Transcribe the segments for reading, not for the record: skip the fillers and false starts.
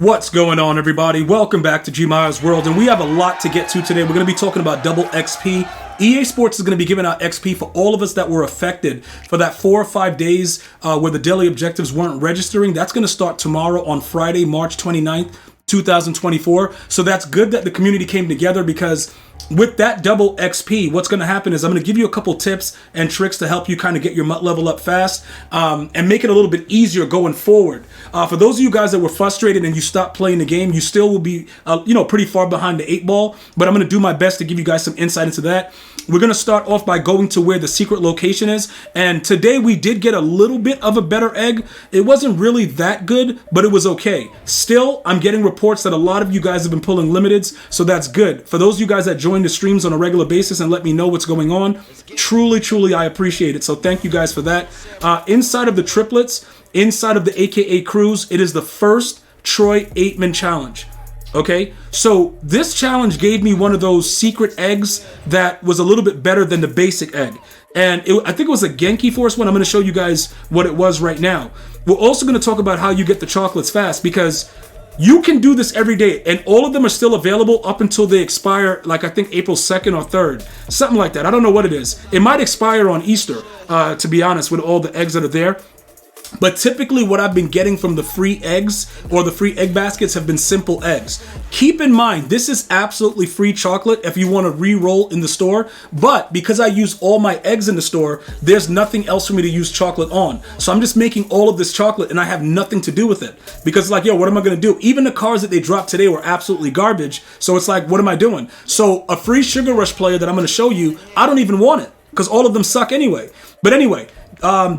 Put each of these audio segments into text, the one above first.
What's going on, everybody? Welcome back to GmiasWorld, and we have a lot to get to today. We're going to be talking about double XP. EA Sports is going to be giving out XP for all of us that were affected for that 4 or 5 days where the daily objectives weren't registering. That's going to start tomorrow on Friday, March 29th, 2024. So that's good that the community came together, because with that double XP, what's going to happen is I'm going to give you a couple tips and tricks to help you kind of get your MUT level up fast and make it a little bit easier going forward. For those of you guys that were frustrated and you stopped playing the game, you still will be, pretty far behind the 8 ball, but I'm going to do my best to give you guys some insight into that. We're going to start off by going to where the secret location is, and today we did get a little bit of a better egg. It wasn't really that good, but it was okay. Still, I'm getting reports that a lot of you guys have been pulling limiteds, so that's good. For those of you guys that join the streams on a regular basis and let me know what's going on, truly, I appreciate it. So thank you guys for that. Inside of the triplets, inside of the AKA crews, it is the first Troy 8-man challenge. Okay, so this challenge gave me one of those secret eggs that was a little bit better than the basic egg. And I think it was a Genki Force one. I'm going to show you guys what it was right now. We're also going to talk about how you get the chocolates fast, because you can do this every day, and all of them are still available up until they expire, like I think April 2nd or 3rd. Something like that. I don't know what it is. It might expire on Easter, to be honest, with all the eggs that are there. But typically what I've been getting from the free eggs or the free egg baskets have been simple eggs. Keep in mind, this is absolutely free chocolate if you want to re-roll in the store. But because I use all my eggs in the store, there's nothing else for me to use chocolate on. So I'm just making all of this chocolate and I have nothing to do with it. Because like, yo, what am I going to do? Even the cards that they dropped today were absolutely garbage. So it's like, what am I doing? So a free Sugar Rush player that I'm going to show you, I don't even want it, because all of them suck anyway. But anyway,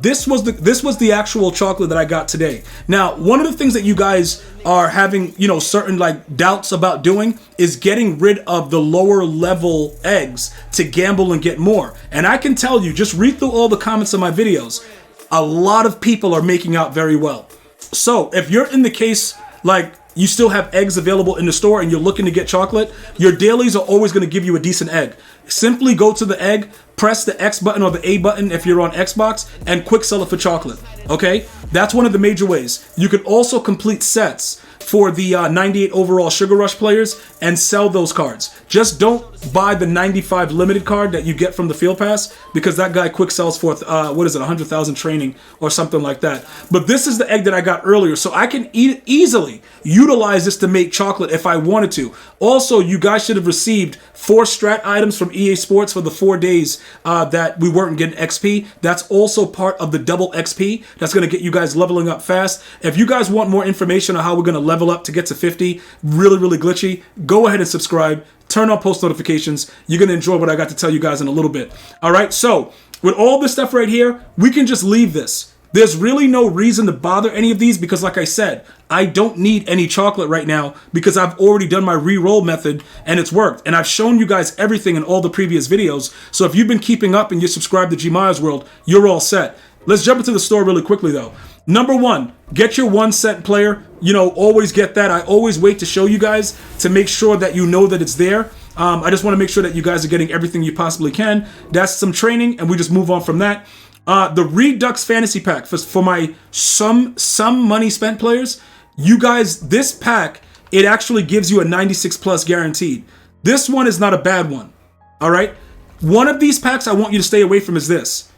this was the actual chocolate that I got today. Now, one of the things that you guys are having, certain like doubts about doing is getting rid of the lower level eggs to gamble and get more. And I can tell you, just read through all the comments of my videos, a lot of people are making out very well. So if you're in the case like you still have eggs available in the store and you're looking to get chocolate, your dailies are always going to give you a decent egg. Simply go to the egg, press the X button or the A button if you're on Xbox, and quick sell it for chocolate. Okay? That's one of the major ways. You can also complete sets for the 98 overall Sugar Rush players and sell those cards. Just don't buy the 95 limited card that you get from the Field Pass, because that guy quick sells for 100,000 training or something like that. But this is the egg that I got earlier, so I can easily utilize this to make chocolate if I wanted to. Also, you guys should have received 4 strat items from EA Sports for the 4 days that we weren't getting XP. That's also part of the double XP. That's going to get you guys leveling up fast. If you guys want more information on how we're going to level up to get to 50, really glitchy, go ahead and subscribe. Turn on post notifications. You're going to enjoy what I got to tell you guys in a little bit. All right, so with all this stuff right here, we can just leave this. There's really no reason to bother any of these, because like I said, I don't need any chocolate right now because I've already done my re-roll method and it's worked. And I've shown you guys everything in all the previous videos. So if you've been keeping up and you're subscribed to GmiasWorld, you're all set. Let's jump into the store really quickly though. Number 1, get your 1 cent player. Always get that. I always wait to show you guys to make sure that you know that it's there. I just want to make sure that you guys are getting everything you possibly can. That's some training, and we just move on from that. The Redux Fantasy Pack for my some money spent players. You guys, this pack, it actually gives you a 96 plus guaranteed. This one is not a bad one. All right. One of these packs I want you to stay away from is this.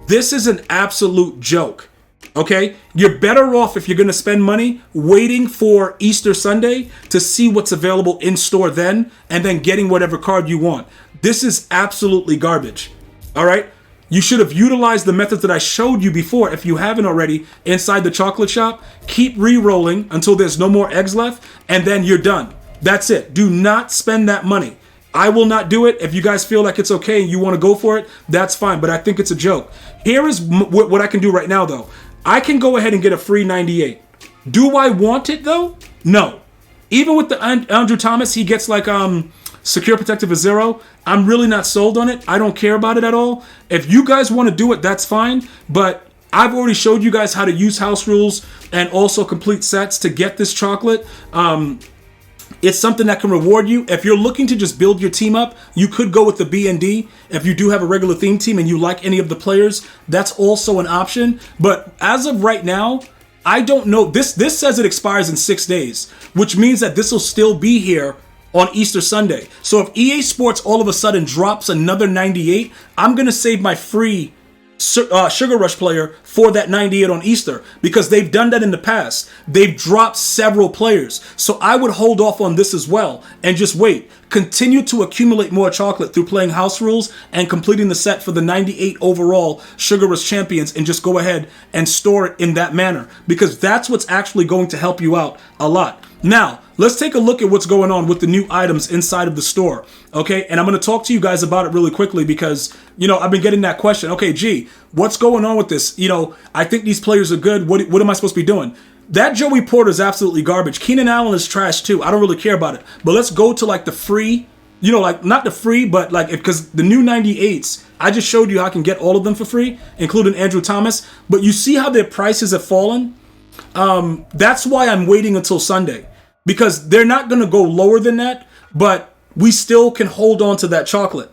This is an absolute joke. Okay, you're better off, if you're going to spend money, waiting for Easter Sunday to see what's available in store then, and then getting whatever card you want. This is absolutely garbage. All right, you should have utilized the method that I showed you before. If you haven't already, inside the chocolate shop, keep re-rolling until there's no more eggs left, and then you're done. That's it. Do not spend that money. I will not do it. If you guys feel like it's okay and you want to go for it, that's fine, but I think it's a joke. Here is what I can do right now though. I can go ahead and get a free 98. Do I want it though? No. Even with the Andrew Thomas, he gets like secure protective of 0. I'm really not sold on it. I don't care about it at all. If you guys want to do it, that's fine. But I've already showed you guys how to use house rules and also complete sets to get this chocolate. It's something that can reward you. If you're looking to just build your team up, you could go with the B&D. If you do have a regular theme team and you like any of the players, that's also an option. But as of right now, I don't know. This says it expires in 6 days, which means that this will still be here on Easter Sunday. So if EA Sports all of a sudden drops another 98, I'm going to save my free Sugar Rush player for that 98 on Easter, because they've done that in the past. They've dropped several players. So I would hold off on this as well and just wait. Continue to accumulate more chocolate through playing house rules and completing the set for the 98 overall Sugar Rush champions, and just go ahead and store it in that manner, because that's what's actually going to help you out a lot. Now, let's take a look at what's going on with the new items inside of the store, okay? And I'm going to talk to you guys about it really quickly because, I've been getting that question. Okay, G, what's going on with this? I think these players are good. What am I supposed to be doing? That Joey Porter is absolutely garbage. Keenan Allen is trash too. I don't really care about it. But let's go to like the free, not the free, but like, because the new 98s, I just showed you how I can get all of them for free, including Andrew Thomas. But you see how their prices have fallen? That's why I'm waiting until Sunday. Because they're not going to go lower than that, but we still can hold on to that chocolate.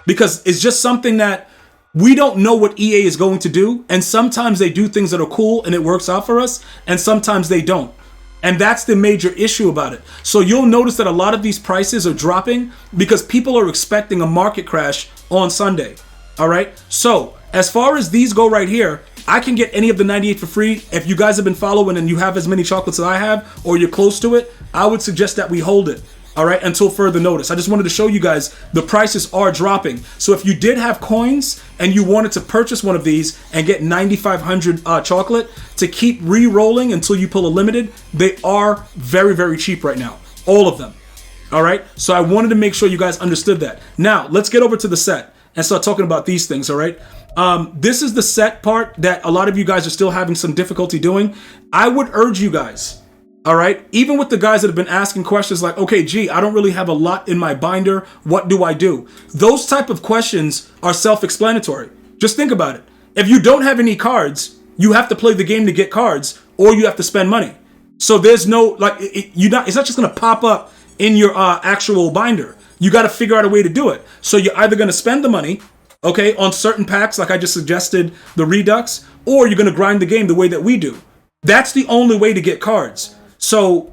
Because it's just something that we don't know what EA is going to do. And sometimes they do things that are cool and it works out for us. And sometimes they don't. And that's the major issue about it. So you'll notice that a lot of these prices are dropping because people are expecting a market crash on Sunday. All right. So as far as these go right here, I can get any of the 98 for free. If you guys have been following and you have as many chocolates as I have, or you're close to it, I would suggest that we hold it, all right, until further notice. I just wanted to show you guys the prices are dropping. So if you did have coins and you wanted to purchase one of these and get 9,500 chocolate to keep re-rolling until you pull a limited, they are very, very cheap right now. All of them. All right. So I wanted to make sure you guys understood that. Now let's get over to the set and start talking about these things. All right. This is the set part that a lot of you guys are still having some difficulty doing. I would urge you guys, all right, even with the guys that have been asking questions like, okay, gee, I don't really have a lot in my binder. What do I do? Those type of questions are self-explanatory. Just think about it. If you don't have any cards, you have to play the game to get cards, or you have to spend money. So there's no, it's not just going to pop up in your actual binder. You got to figure out a way to do it. So you're either going to spend the money, okay, on certain packs, like I just suggested, the Redux, or you're going to grind the game the way that we do. That's the only way to get cards. So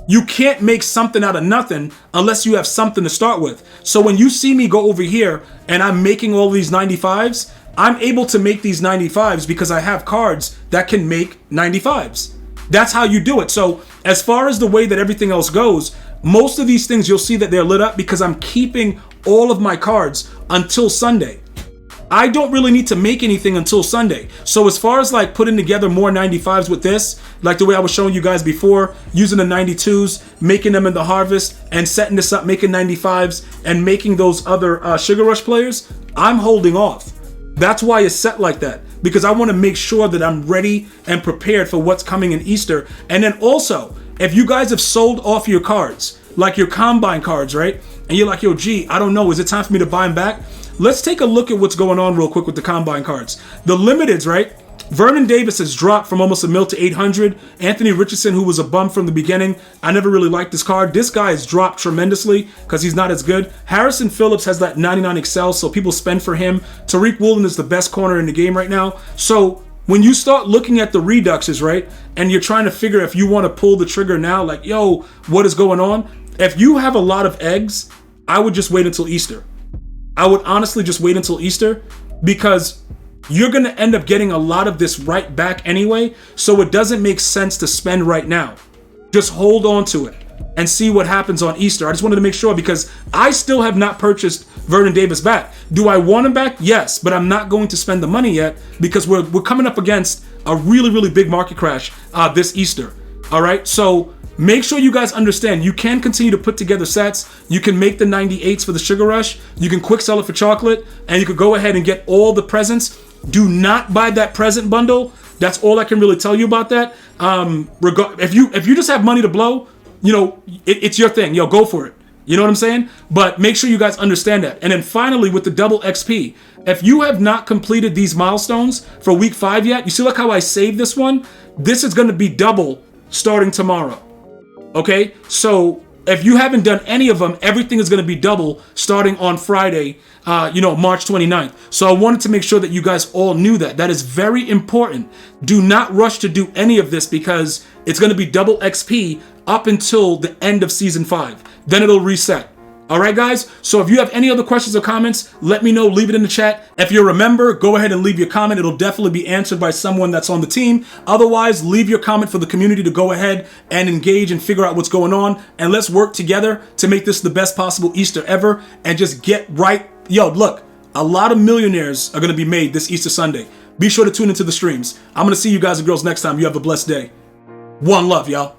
you can't make something out of nothing unless you have something to start with. So when you see me go over here and I'm making all these 95s, I'm able to make these 95s because I have cards that can make 95s. That's how you do it. So as far as the way that everything else goes, most of these things you'll see that they're lit up because I'm keeping all of my cards until Sunday. I don't really need to make anything until Sunday. So as far as like putting together more 95s with this, like the way I was showing you guys before, using the 92s, making them in the harvest and setting this up, making 95s and making those other Sugar Rush players, I'm holding off. That's why it's set like that, because I want to make sure that I'm ready and prepared for what's coming in Easter. And then also, if you guys have sold off your cards, like your Combine cards, right? And you're like, yo, gee, I don't know, is it time for me to buy them back? Let's take a look at what's going on real quick with the Combine cards. The limiteds, right? Vernon Davis has dropped from almost 1 mil to 800. Anthony Richardson, who was a bum from the beginning, I never really liked this card. This guy has dropped tremendously because he's not as good. Harrison Phillips has that 99 Excel, so people spend for him. Tariq Woolen is the best corner in the game right now. So when you start looking at the reduxes, right, and you're trying to figure if you want to pull the trigger now, like, yo, what is going on? If you have a lot of eggs, I would just wait until Easter. I would honestly just wait until Easter, because you're going to end up getting a lot of this right back anyway. So it doesn't make sense to spend right now. Just hold on to it and see what happens on Easter. I just wanted to make sure, because I still have not purchased Vernon Davis back. Do I want him back? Yes, but I'm not going to spend the money yet because we're coming up against a really, really big market crash this Easter. All right. So make sure you guys understand, you can continue to put together sets. You can make the 98s for the Sugar Rush. You can quick sell it for chocolate, and you could go ahead and get all the presents. Do not buy that present bundle. That's all I can really tell you about that. If you just have money to blow, it's your thing. Yo, go for it. You know what I'm saying? But make sure you guys understand that. And then finally, with the double XP, if you have not completed these milestones for week 5 yet, you see like how I saved this one? This is going to be double starting tomorrow. Okay, so if you haven't done any of them, everything is going to be double starting on Friday, March 29th. So I wanted to make sure that you guys all knew that. That is very important. Do not rush to do any of this because it's going to be double XP up until the end of Season 5. Then it'll reset. All right, guys? So if you have any other questions or comments, let me know. Leave it in the chat. If you're a member, go ahead and leave your comment. It'll definitely be answered by someone that's on the team. Otherwise, leave your comment for the community to go ahead and engage and figure out what's going on. And let's work together to make this the best possible Easter ever and just get right. Yo, look, a lot of millionaires are going to be made this Easter Sunday. Be sure to tune into the streams. I'm going to see you guys and girls next time. You have a blessed day. One love, y'all.